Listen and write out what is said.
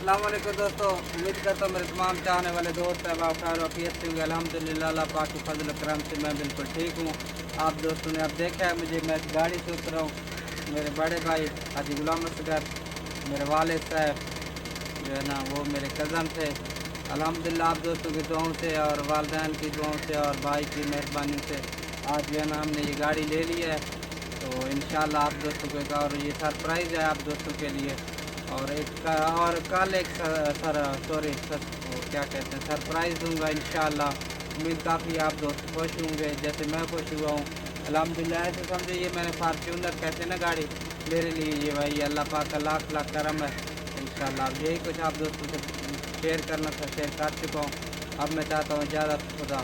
अस्सलाम वालेकुम दोस्तों, उम्मीद करता हूँ मेरे तमाम चाहने वाले दोस्त अहबाब खैर वफियत से होंगे। अल्हम्दुलिल्लाह अल्लाह पाक के फजल करम से मैं बिल्कुल ठीक हूँ। आप दोस्तों ने अब देखा है मुझे, मैं गाड़ी से उतरा हूँ। मेरे बड़े भाई हाजी गुलाम असगर, मेरे वालिद साहब जो है ना वो मेरे कज़न थे। अल्हम्दुलिल्लाह आप दोस्तों की दुआओं से और वालिदैन की दुआओं से और भाई की मेहरबानी से आज जो है ना हमने ये गाड़ी ले ली है। तो इंशाल्लाह आप दोस्तों को एक और ये सरप्राइज़ है आप दोस्तों के लिए। और कल एक वो क्या कहते हैं सरप्राइज़ दूंगा इंशाल्लाह। उम्मीद काफ़ी आप दोस्त खुश होंगे जैसे मैं खुश हुआ हूँ। अल्हम्दुलिल्लाह ऐसे समझो ये मैंने फार्च्यूनर कहते हैं ना गाड़ी, मेरे लिए ये भाई अल्लाह पाक का लाख लाख करम है। इंशाल्लाह अब यही कुछ आप दोस्तों से शेयर करना था, शेयर कर चुका हूँ। अब मैं चाहता हूँ इजाज़त, खुदा।